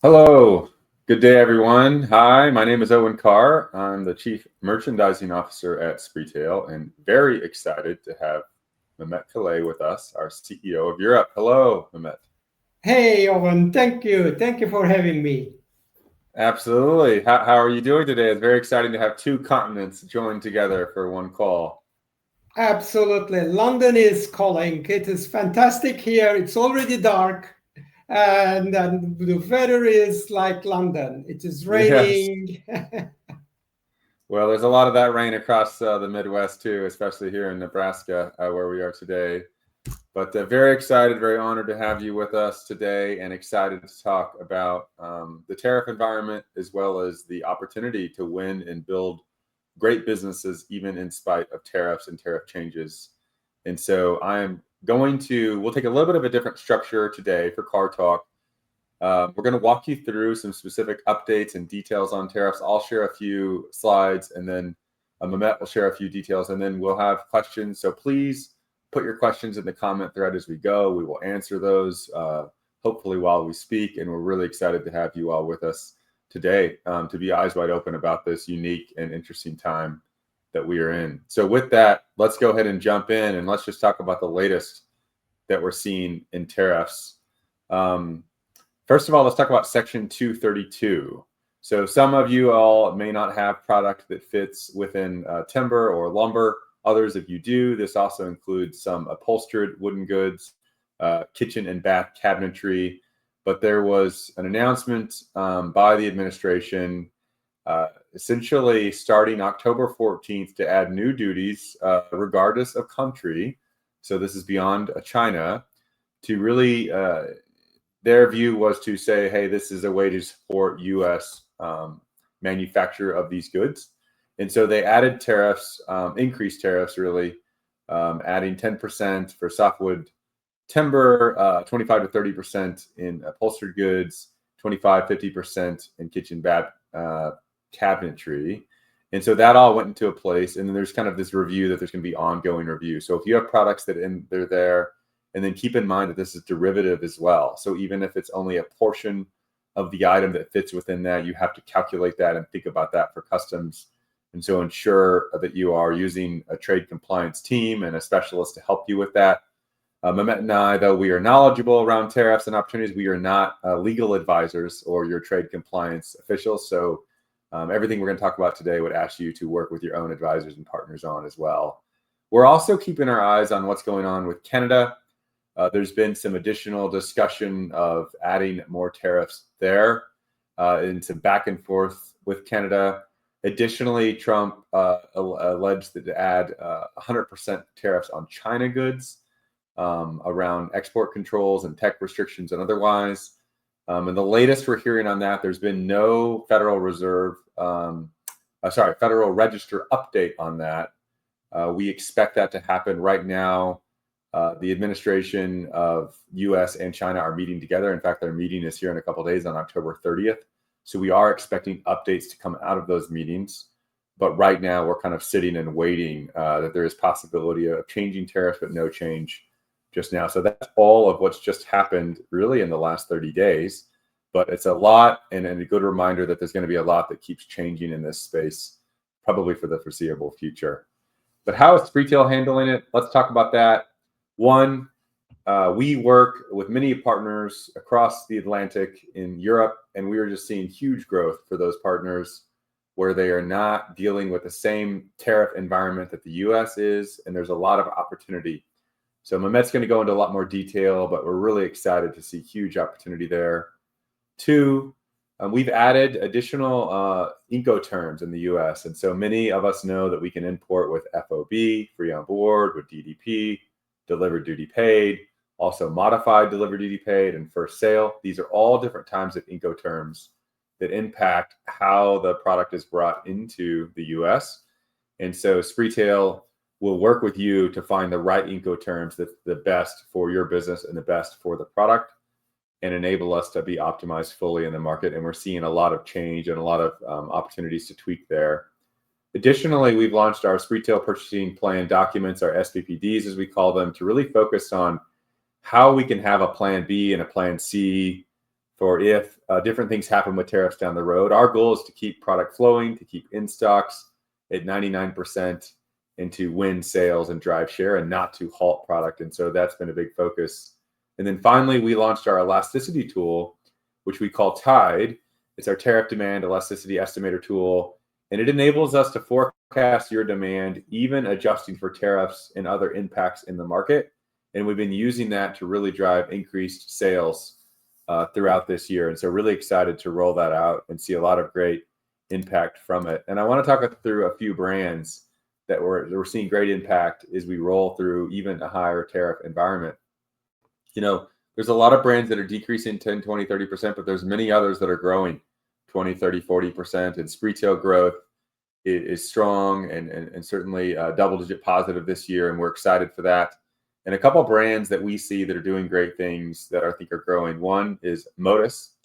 Hello, good day everyone. Hi, my name is Owen Carr. I'm the Chief Merchandising Officer at Spreetail and very excited to have Mehmet Kalay with us, our CEO of Europe. Hello, Mehmet. Hey, Owen, thank you. Thank you for having me. Absolutely. How are you doing today? It's very exciting to have two continents joined together for one call. Absolutely. London is calling. It is fantastic here. It's already dark, and the weather is like London. It is Yes. raining. Well, there's a lot of that rain across the Midwest too, especially here in Nebraska, where we are today. But very excited, very honored to have you with us today, and excited to talk about the tariff environment as well as the opportunity to win and build great businesses even in spite of tariffs and tariff changes. And so we'll take a little bit of a different structure today for CarrTalk. We're going to walk you through some specific updates and details on tariffs. I'll share a few slides, and then Mehmet will share a few details, and then we'll have questions. So please put your questions in the comment thread as we go. We will answer those hopefully while we speak, and we're really excited to have you all with us today to be eyes wide open about this unique and interesting time that we are in. So with that, let's go ahead and jump in, and let's just talk about the latest that we're seeing in tariffs. First of all, let's talk about Section 232. So some of you all may not have product that fits within timber or lumber. Others of you do. This also includes some upholstered wooden goods, kitchen and bath cabinetry. But there was an announcement by the administration essentially starting October 14th to add new duties regardless of country. So this is beyond China, to really, their view was to say, hey, this is a way to support U.S. Manufacture of these goods. And so they added tariffs, increased tariffs really, adding 10% for softwood timber, 25 to 30% in upholstered goods, 50% in kitchen bath cabinetry. And so that all went into a place. And then there's kind of this review that there's going to be ongoing review. So if you have products they're there, and then keep in mind that this is derivative as well. So even if it's only a portion of the item that fits within that, you have to calculate that and think about that for customs. And so ensure that you are using a trade compliance team and a specialist to help you with that. Mehmet and I, though we are knowledgeable around tariffs and opportunities, we are not legal advisors or your trade compliance officials. So everything we're going to talk about today would ask you to work with your own advisors and partners on as well. We're also keeping our eyes on what's going on with Canada. There's been some additional discussion of adding more tariffs there and some back and forth with Canada. Additionally, Trump alleged that to add 100% tariffs on China goods around export controls and tech restrictions and otherwise. And the latest we're hearing on that, there's been no Federal Register update on that. We expect that to happen right now. The administration of U.S. and China are meeting together. In fact, their meeting is here in a couple of days on October 30th. So we are expecting updates to come out of those meetings. But right now, we're kind of sitting and waiting that there is possibility of changing tariffs, but no change just now. So that's all of what's just happened really in the last 30 days. But it's a lot, and a good reminder that there's going to be a lot that keeps changing in this space, probably for the foreseeable future. But how is Spreetail handling it? Let's talk about that. One, we work with many partners across the Atlantic in Europe, and we are just seeing huge growth for those partners where they are not dealing with the same tariff environment that the U.S. is, and there's a lot of opportunity. So Mehmet's going to go into a lot more detail, but we're really excited to see huge opportunity there. Two, we've added additional Incoterms in the U.S., and so many of us know that we can import with FOB, free on board, with DDP, delivered duty paid, also modified delivery duty paid, and first sale. These are all different times of Incoterms that impact how the product is brought into the US. And so Spreetail will work with you to find the right Incoterms that's the best for your business and the best for the product, and enable us to be optimized fully in the market. And we're seeing a lot of change and a lot of opportunities to tweak there. Additionally, we've launched our Spreetail Purchasing Plan documents, our SPPDs as we call them, to really focus on how we can have a plan B and a plan C for if different things happen with tariffs down the road. Our goal is to keep product flowing, to keep in stocks at 99%, and to win sales and drive share and not to halt product. And so that's been a big focus. And then finally, we launched our elasticity tool, which we call Tide. It's our tariff demand elasticity estimator tool. And it enables us to forecast your demand, even adjusting for tariffs and other impacts in the market. And we've been using that to really drive increased sales throughout this year. And so really excited to roll that out and see a lot of great impact from it. And I want to talk through a few brands that we're seeing great impact as we roll through even a higher tariff environment. There's a lot of brands that are decreasing 10, 20, 30%, but there's many others that are growing 20, 30, 40%. And Spreetail growth is strong and certainly double-digit positive this year, and we're excited for that. And a couple of brands that we see that are doing great things that I think are growing. One is Modus,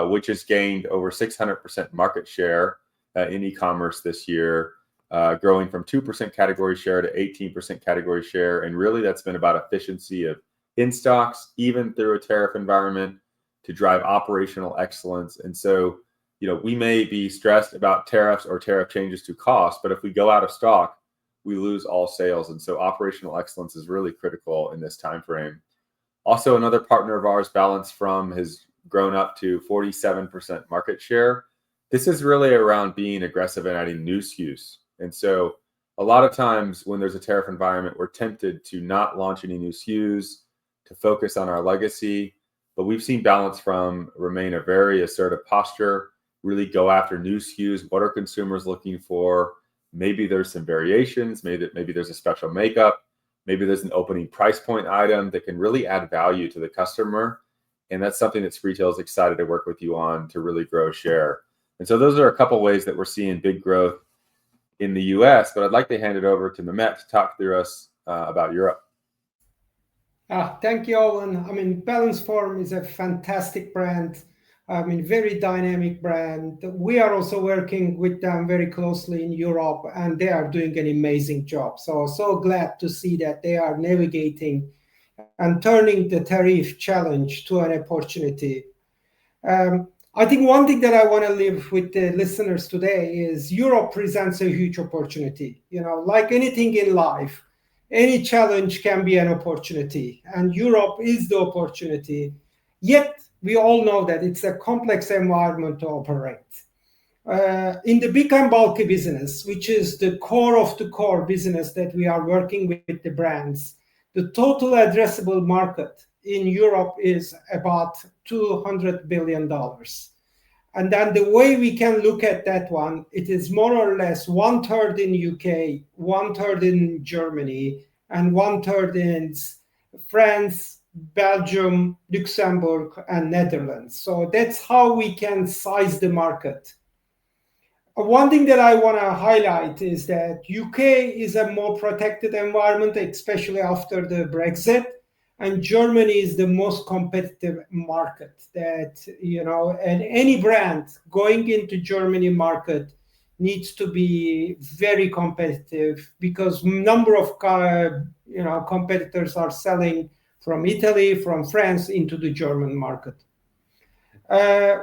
which has gained over 600% market share in e-commerce this year, growing from 2% category share to 18% category share. And really that's been about efficiency of in-stocks, even through a tariff environment, to drive operational excellence. And so, we may be stressed about tariffs or tariff changes to cost, but if we go out of stock, we lose all sales. And so operational excellence is really critical in this time frame. Also, another partner of ours, Balance From, has grown up to 47% market share. This is really around being aggressive and adding new SKUs. And so a lot of times when there's a tariff environment, we're tempted to not launch any new SKUs, to focus on our legacy. But we've seen Balance From remain a very assertive posture, really go after new SKUs. What are consumers looking for? Maybe there's some variations. Maybe there's a special makeup. Maybe there's an opening price point item that can really add value to the customer. And that's something that Spreetail is excited to work with you on to really grow share. And so those are a couple ways that we're seeing big growth in the US, but I'd like to hand it over to Mehmet to talk through us about Europe. Thank you, Owen. Balance Form is a fantastic brand. Very dynamic brand. We are also working with them very closely in Europe, and they are doing an amazing job. So glad to see that they are navigating and turning the tariff challenge to an opportunity. I think one thing that I want to leave with the listeners today is Europe presents a huge opportunity. Like anything in life, any challenge can be an opportunity, and Europe is the opportunity. Yet, we all know that it's a complex environment to operate. In the big and bulky business, which is the core of the core business that we are working with the brands, the total addressable market in Europe is about $200 billion. And then the way we can look at that one, it is more or less 1/3 in UK, 1/3 in Germany, and 1/3 in France, Belgium, Luxembourg, and Netherlands. So that's how we can size the market. One thing that I want to highlight is that UK is a more protected environment, especially after the Brexit. And Germany is the most competitive market and any brand going into Germany market needs to be very competitive because number of competitors are selling from Italy, from France into the German market.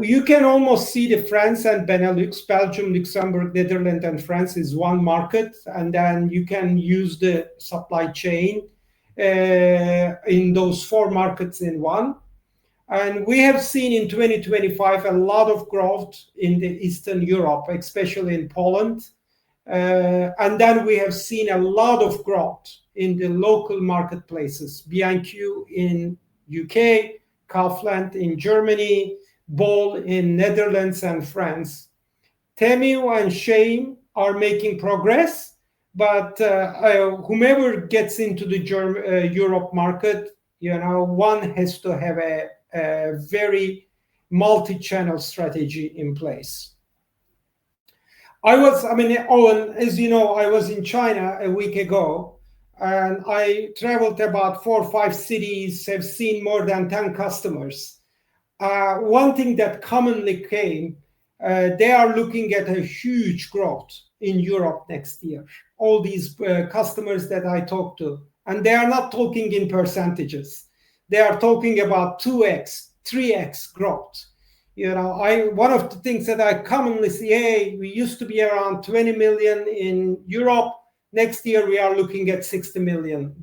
You can almost see the France and Benelux, Belgium, Luxembourg, Netherlands, and France is one market. And then you can use the supply chain in those four markets in one. And we have seen in 2025 a lot of growth in the Eastern Europe, especially in Poland. And then we have seen a lot of growth in the local marketplaces, B&Q in UK, Kaufland in Germany, Bol in Netherlands and France. Temu and Shein are making progress, but whomever gets into the Europe market, One has to have a very multi-channel strategy in place. Owen, as you know, I was in China a week ago, and I traveled about 4 or 5 cities, have seen more than 10 customers. One thing that commonly came, they are looking at a huge growth in Europe next year. All these customers that I talk to, and they are not talking in percentages. They are talking about 2x, 3x growth. One of the things that I commonly see, hey, we used to be around 20 million in Europe. Next year, we are looking at $60 million.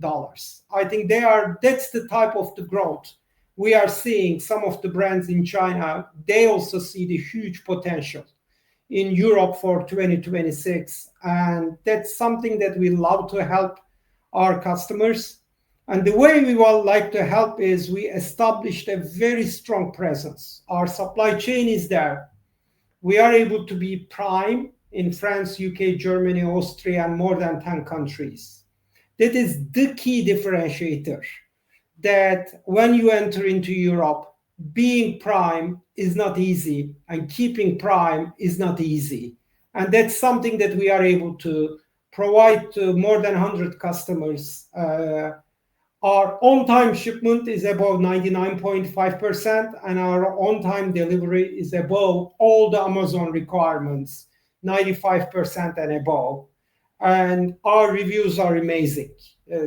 I think that's the type of the growth we are seeing. Some of the brands in China, they also see the huge potential in Europe for 2026. And that's something that we love to help our customers. And the way we would like to help is we established a very strong presence. Our supply chain is there. We are able to be prime in France, UK, Germany, Austria, and more than 10 countries. That is the key differentiator, that when you enter into Europe, being prime is not easy, and keeping prime is not easy. And that's something that we are able to provide to more than 100 customers. Our on-time shipment is above 99.5%, and our on-time delivery is above all the Amazon requirements, 95% and above. And our reviews are amazing.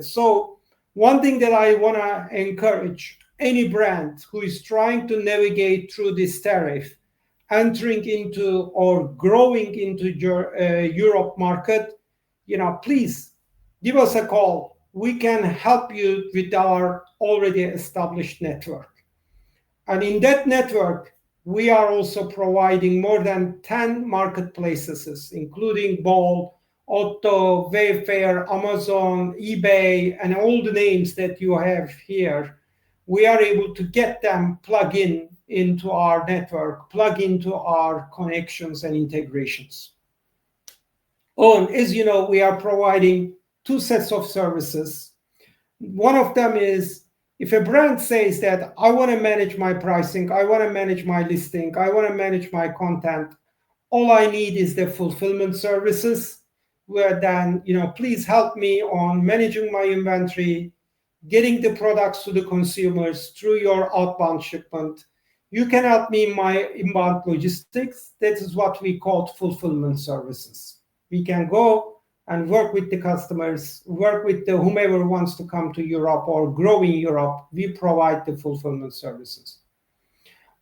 So one thing that I want to encourage any brand who is trying to navigate through this tariff, entering into or growing into Europe market, please give us a call. We can help you with our already established network. And in that network, we are also providing more than 10 marketplaces, including Bol, Otto, Wayfair, Amazon, eBay, and all the names that you have here. We are able to get them plug into our network, plug into our connections and integrations. As you know, we are providing 2 sets of services. One of them is, if a brand says that I want to manage my pricing, I want to manage my listing, I want to manage my content, all I need is the fulfillment services, where then, please help me on managing my inventory, getting the products to the consumers through your outbound shipment. You can help me in my inbound logistics. That is what we call fulfillment services. We can go and work with the customers, work with whomever wants to come to Europe or grow in Europe. We provide the fulfillment services.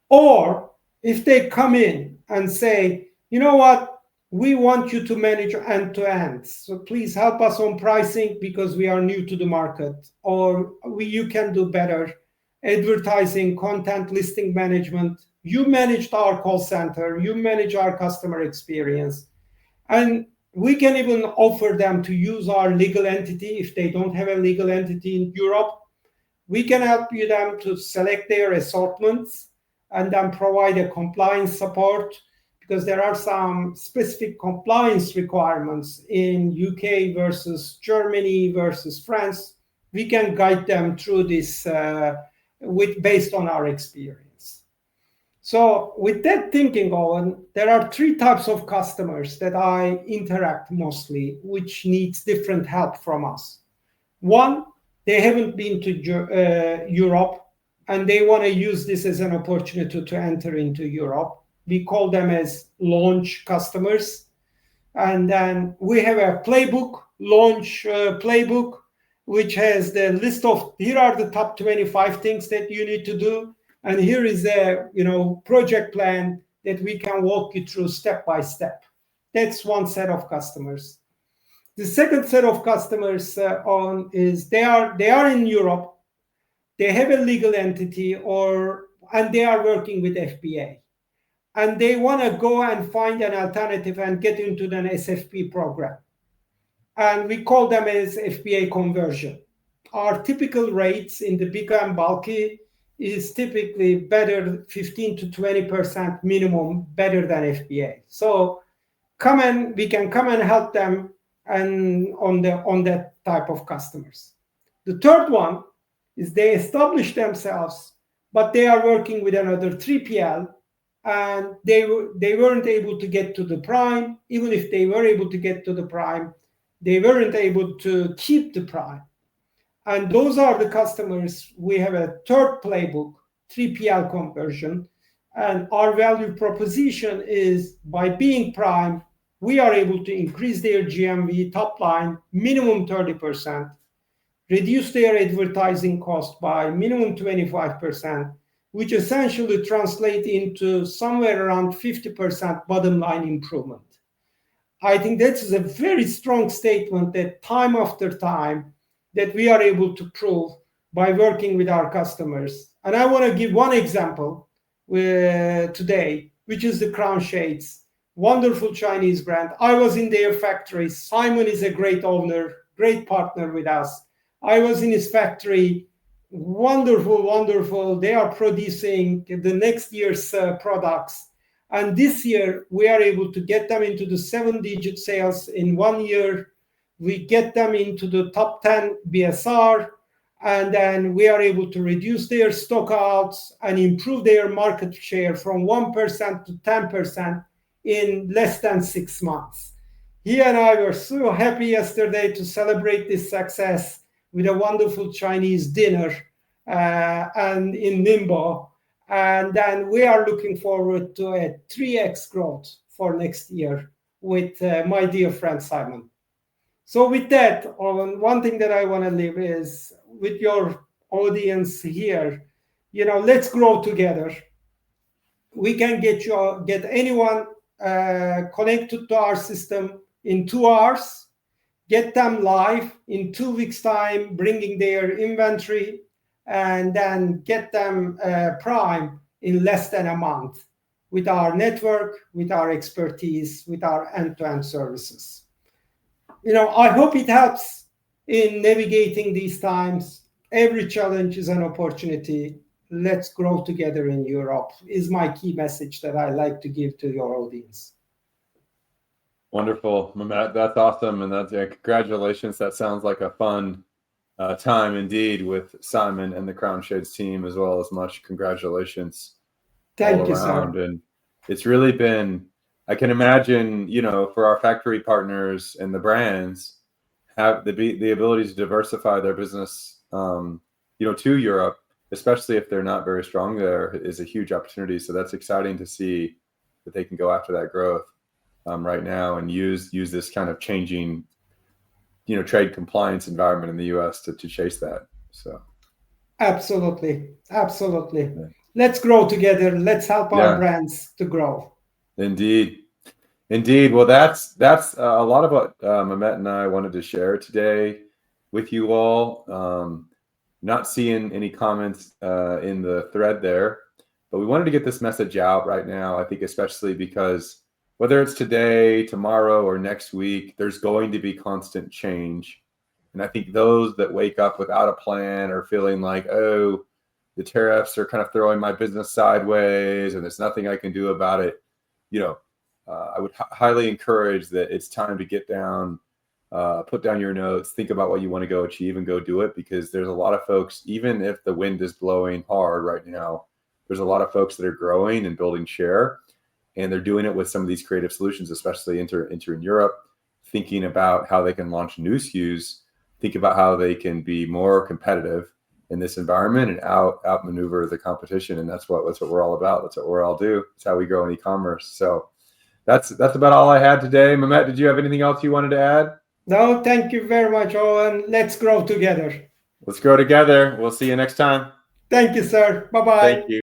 Or if they come in and say, you know what, we want you to manage end-to-end. So please help us on pricing because we are new to the market. Or you can do better advertising, content, listing management. You managed our call center. You manage our customer experience. And we can even offer them to use our legal entity if they don't have a legal entity in Europe. We can help them to select their assortments and then provide a compliance support, because there are some specific compliance requirements in UK versus Germany versus France. We can guide them through this based on our experience. So with that thinking, Owen, there are 3 types of customers that I interact mostly, which needs different help from us. One, they haven't been to Europe, and they want to use this as an opportunity to enter into Europe. We call them as launch customers. And then we have a playbook, launch playbook, which has the list of, here are the top 25 things that you need to do. And here is a project plan that we can walk you through step by step. That's one set of customers. The second set of customers is they are in Europe, they have a legal entity, and they are working with FBA, and they want to go and find an alternative and get into an SFP program, and we call them as FBA conversion. Our typical rates in the big and bulky is typically better, 15 to 20% minimum better than FBA. So we can come and help them and on that type of customers. The third one is they established themselves, but they are working with another 3PL, and they weren't able to get to the prime. Even if they were able to get to the prime, they weren't able to keep the prime. And those are the customers. We have a third playbook, 3PL conversion. And our value proposition is by being prime, we are able to increase their GMV top line minimum 30%, reduce their advertising cost by minimum 25%, which essentially translate into somewhere around 50% bottom line improvement. I think that is a very strong statement that time after time that we are able to prove by working with our customers. And I want to give one example today, which is the Crown Shades, wonderful Chinese brand. I was in their factory. Simon is a great owner, great partner with us. I was in his factory. Wonderful, wonderful. They are producing the next year's products. And this year, we are able to get them into the 7-digit sales in 1 year. We get them into the top 10 BSR, and then we are able to reduce their stockouts and improve their market share from 1% to 10% in less than 6 months. He and I were so happy yesterday to celebrate this success with a wonderful Chinese dinner and in Ningbo. And then we are looking forward to a 3x growth for next year with my dear friend Simon. So with that, one thing that I want to leave is with your audience here, let's grow together. We can get anyone connected to our system in 2 hours, get them live in 2 weeks' time, bringing their inventory, and then get them prime in less than a month with our network, with our expertise, with our end-to-end services. I hope it helps in navigating these times. Every challenge is an opportunity. Let's grow together in Europe is my key message that I like to give to your audience. Wonderful, Mehmet. That's awesome. And congratulations. That sounds like a fun time indeed with Simon and the Crown Shades team, as well as much congratulations. Thank you, sir. And it's really been, I can imagine, for our factory partners and the brands have the ability to diversify their business, to Europe, especially if they're not very strong there, is a huge opportunity. So that's exciting to see that they can go after that growth right now and use this kind of changing trade compliance environment in the U.S. to chase that. So absolutely. Yeah. Let's grow together. Let's help our brands to grow. Indeed. Well, that's a lot of what Mehmet and I wanted to share today with you all. Not seeing any comments in the thread there, but we wanted to get this message out right now. I think especially because whether it's today, tomorrow, or next week, there's going to be constant change. And I think those that wake up without a plan or feeling like, oh, the tariffs are kind of throwing my business sideways and there's nothing I can do about it, I would highly encourage that it's time to get down, put down your notes, think about what you want to go achieve and go do it, because there's a lot of folks, even if the wind is blowing hard right now, there's a lot of folks that are growing and building share. And they're doing it with some of these creative solutions, especially in Europe, thinking about how they can launch new SKUs, think about how they can be more competitive in this environment and outmaneuver the competition. And that's what we're all about. That's what we're all do. It's how we grow in e-commerce. So that's about all I had today. Mehmet, did you have anything else you wanted to add? No, thank you very much, Owen. Let's grow together. Let's grow together. We'll see you next time. Thank you, sir. Bye-bye. Thank you.